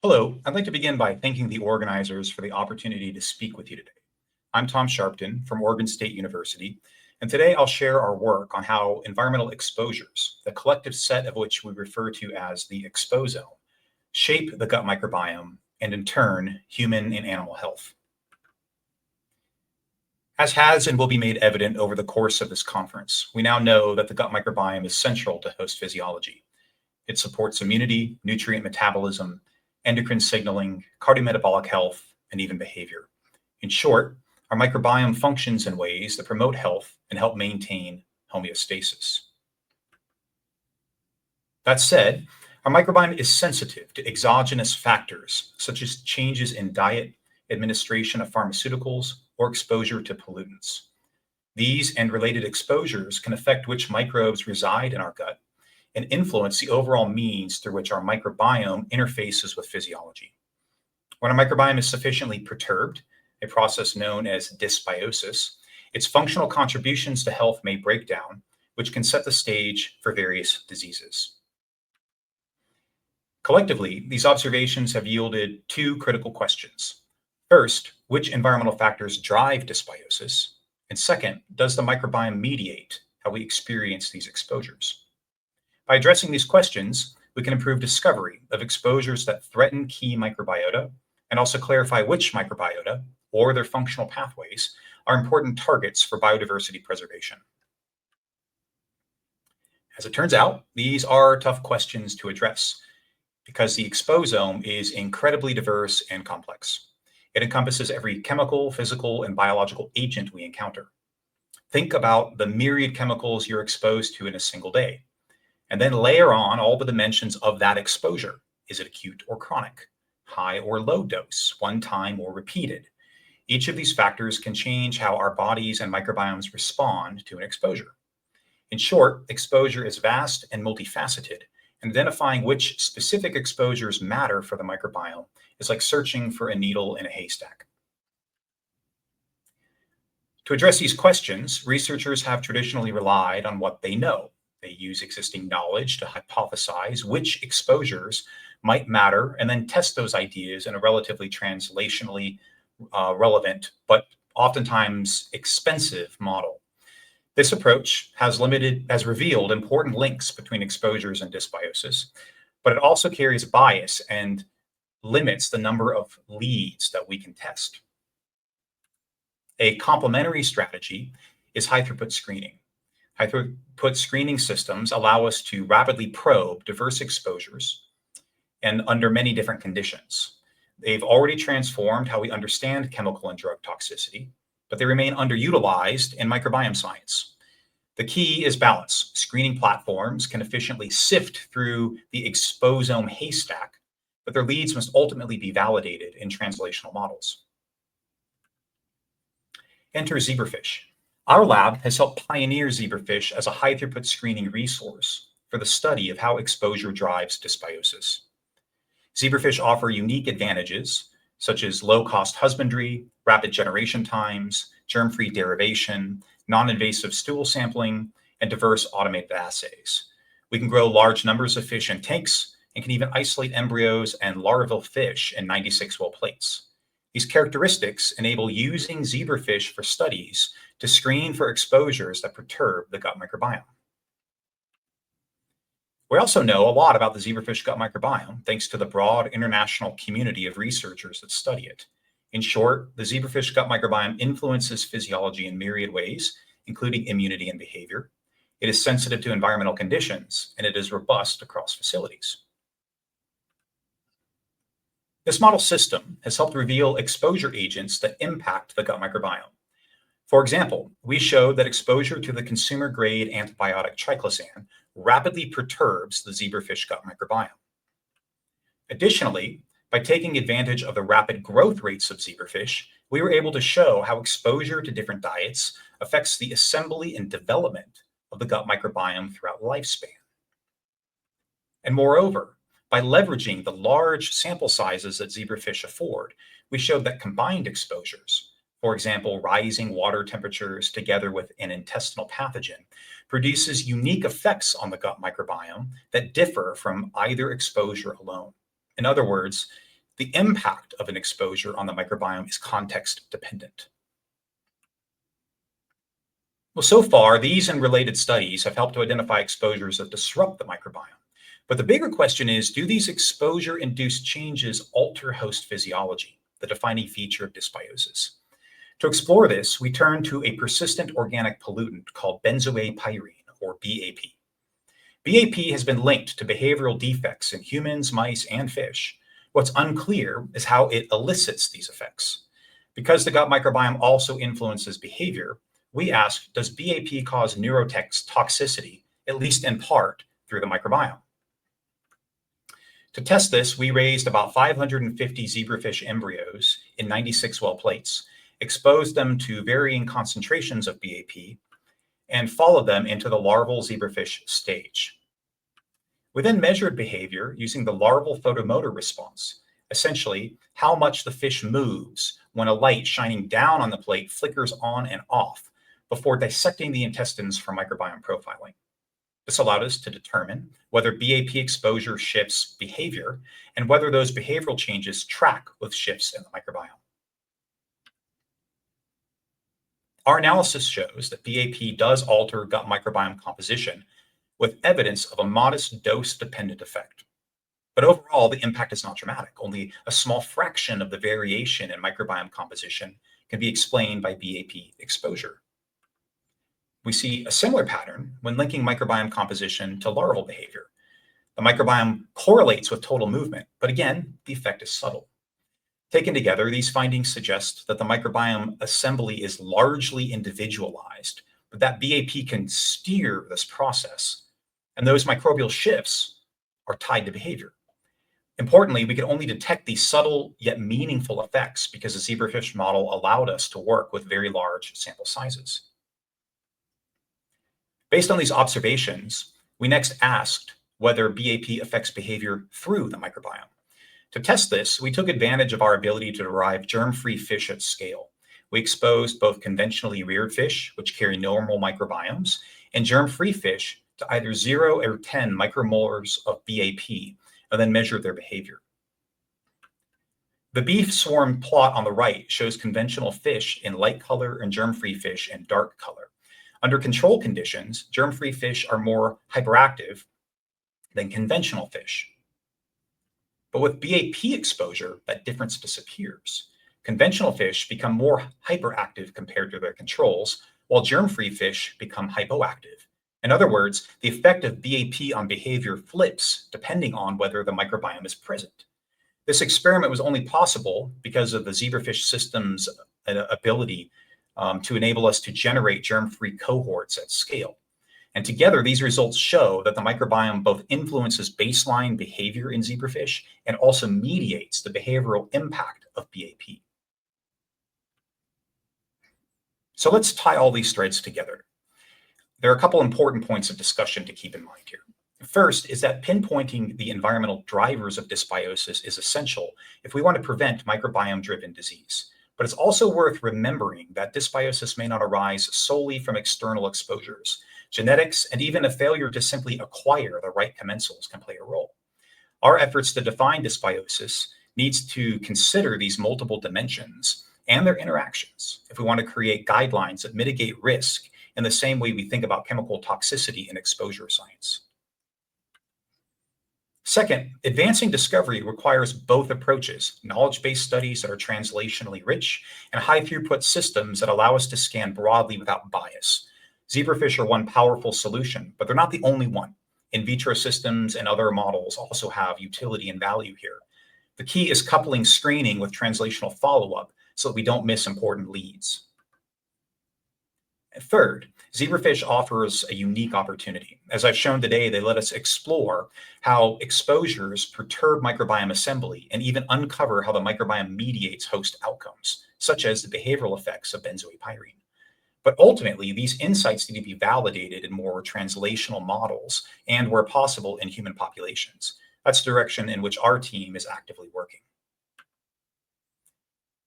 Hello, I'd like to begin by thanking the organizers for the opportunity to speak with you today. I'm Tom Sharpton from Oregon State University, and today I'll share our work on how environmental exposures, the collective set of which we refer to as the exposome, shape the gut microbiome and in turn, human and animal health. As has and will be made evident over the course of this conference, we now know that the gut microbiome is central to host physiology. It supports immunity, nutrient metabolism, endocrine signaling, cardiometabolic health, and even behavior. In short, our microbiome functions in ways that promote health and help maintain homeostasis. That said, our microbiome is sensitive to exogenous factors such as changes in diet, administration of pharmaceuticals, or exposure to pollutants. These and related exposures can affect which microbes reside in our gut and influence the overall means through which our microbiome interfaces with physiology. When our microbiome is sufficiently perturbed, a process known as dysbiosis, its functional contributions to health may break down, which can set the stage for various diseases. Collectively, these observations have yielded two critical questions. First, which environmental factors drive dysbiosis? And second, does the microbiome mediate how we experience these exposures? By addressing these questions, we can improve discovery of exposures that threaten key microbiota and also clarify which microbiota or their functional pathways are important targets for biodiversity preservation. As it turns out, these are tough questions to address because the exposome is incredibly diverse and complex. It encompasses every chemical, physical, and biological agent we encounter. Think about the myriad chemicals you're exposed to in a single day. And then layer on all the dimensions of that exposure. Is it acute or chronic? High or low dose? One time or repeated? Each of these factors can change how our bodies and microbiomes respond to an exposure. In short, exposure is vast and multifaceted, and identifying which specific exposures matter for the microbiome is like searching for a needle in a haystack. To address these questions, researchers have traditionally relied on what they know. They use existing knowledge to hypothesize which exposures might matter and then test those ideas in a relatively translationally relevant, but oftentimes expensive model. This approach has revealed important links between exposures and dysbiosis, but it also carries bias and limits the number of leads that we can test. A complementary strategy is high-throughput screening. High-throughput screening systems allow us to rapidly probe diverse exposures and under many different conditions. They've already transformed how we understand chemical and drug toxicity, but they remain underutilized in microbiome science. The key is balance. Screening platforms can efficiently sift through the exposome haystack, but their leads must ultimately be validated in translational models. Enter zebrafish. Our lab has helped pioneer zebrafish as a high-throughput screening resource for the study of how exposure drives dysbiosis. Zebrafish offer unique advantages, such as low-cost husbandry, rapid generation times, germ-free derivation, non-invasive stool sampling, and diverse automated assays. We can grow large numbers of fish in tanks and can even isolate embryos and larval fish in 96-well plates. These characteristics enable using zebrafish for studies to screen for exposures that perturb the gut microbiome. We also know a lot about the zebrafish gut microbiome thanks to the broad international community of researchers that study it. In short, the zebrafish gut microbiome influences physiology in myriad ways, including immunity and behavior. It is sensitive to environmental conditions, and it is robust across facilities. This model system has helped reveal exposure agents that impact the gut microbiome. For example, we showed that exposure to the consumer-grade antibiotic triclosan rapidly perturbs the zebrafish gut microbiome. Additionally, by taking advantage of the rapid growth rates of zebrafish, we were able to show how exposure to different diets affects the assembly and development of the gut microbiome throughout lifespan. And moreover, by leveraging the large sample sizes that zebrafish afford, we showed that combined exposures, for example, rising water temperatures together with an intestinal pathogen, produces unique effects on the gut microbiome that differ from either exposure alone. In other words, The impact of an exposure on the microbiome is context dependent. Well, so far, these and related studies have helped to identify exposures that disrupt the microbiome. But the bigger question is, do these exposure-induced changes alter host physiology, the defining feature of dysbiosis? To explore this, we turn to a persistent organic pollutant called benzoapyrene, or BAP. BAP has been linked to behavioral defects in humans, mice, and fish. What's unclear is how it elicits these effects. Because the gut microbiome also influences behavior, we asked, does BAP cause neurotoxicity, at least in part, through the microbiome? To test this, we raised about 550 zebrafish embryos in 96 well plates, exposed them to varying concentrations of BAP, and followed them into the larval zebrafish stage. We then measured behavior using the larval photomotor response, essentially how much the fish moves when a light shining down on the plate flickers on and off, before dissecting the intestines for microbiome profiling. This allowed us to determine whether BAP exposure shifts behavior and whether those behavioral changes track with shifts in the microbiome. Our analysis shows that BAP does alter gut microbiome composition with evidence of a modest dose-dependent effect. But overall, the impact is not dramatic. Only a small fraction of the variation in microbiome composition can be explained by BAP exposure. We see a similar pattern when linking microbiome composition to larval behavior. The microbiome correlates with total movement, but again, the effect is subtle. Taken together, these findings suggest that the microbiome assembly is largely individualized, but that BAP can steer this process, and those microbial shifts are tied to behavior. Importantly, we can only detect these subtle yet meaningful effects because the zebrafish model allowed us to work with very large sample sizes. Based on these observations, we next asked whether BAP affects behavior through the microbiome. To test this, we took advantage of our ability to derive germ-free fish at scale. We exposed both conventionally reared fish, which carry normal microbiomes, and germ-free fish to either 0 or 10 micromolars of BAP, and then measured their behavior. The beef swarm plot on the right shows conventional fish in light color and germ-free fish in dark color. Under control conditions, germ-free fish are more hyperactive than conventional fish. But with BAP exposure, that difference disappears. Conventional fish become more hyperactive compared to their controls, while germ-free fish become hypoactive. In other words, the effect of BAP on behavior flips depending on whether the microbiome is present. This experiment was only possible because of the zebrafish system's ability to enable us to generate germ-free cohorts at scale. And together, these results show that the microbiome both influences baseline behavior in zebrafish and also mediates the behavioral impact of BAP. So let's tie all these threads together. There are a couple important points of discussion to keep in mind here. First is that pinpointing the environmental drivers of dysbiosis is essential if we want to prevent microbiome-driven disease. But it's also worth remembering that dysbiosis may not arise solely from external exposures. Genetics and even a failure to simply acquire the right commensals can play a role. Our efforts to define dysbiosis needs to consider these multiple dimensions and their interactions if we want to create guidelines that mitigate risk in the same way we think about chemical toxicity in exposure science. Second, advancing discovery requires both approaches, knowledge-based studies that are translationally rich and high-throughput systems that allow us to scan broadly without bias. Zebrafish are one powerful solution, but they're not the only one. In vitro systems and other models also have utility and value here. The key is coupling screening with translational follow-up so that we don't miss important leads. And third, zebrafish offers a unique opportunity. As I've shown today, they let us explore how exposures perturb microbiome assembly and even uncover how the microbiome mediates host outcomes, such as the behavioral effects of benzoapyrene. But ultimately, these insights need to be validated in more translational models and, where possible, in human populations. That's the direction in which our team is actively working.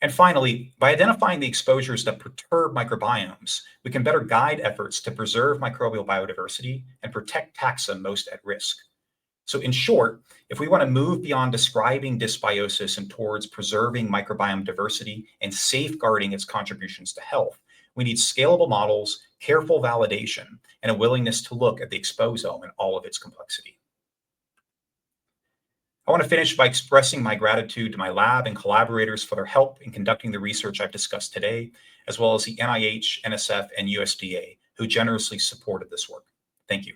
And finally, by identifying the exposures that perturb microbiomes, we can better guide efforts to preserve microbial biodiversity and protect taxa most at risk. So in short, if we want to move beyond describing dysbiosis and towards preserving microbiome diversity and safeguarding its contributions to health, we need scalable models, careful validation, and a willingness to look at the exposome in all of its complexity. I want to finish by expressing my gratitude to my lab and collaborators for their help in conducting the research I've discussed today, as well as the NIH, NSF, and USDA, who generously supported this work. Thank you.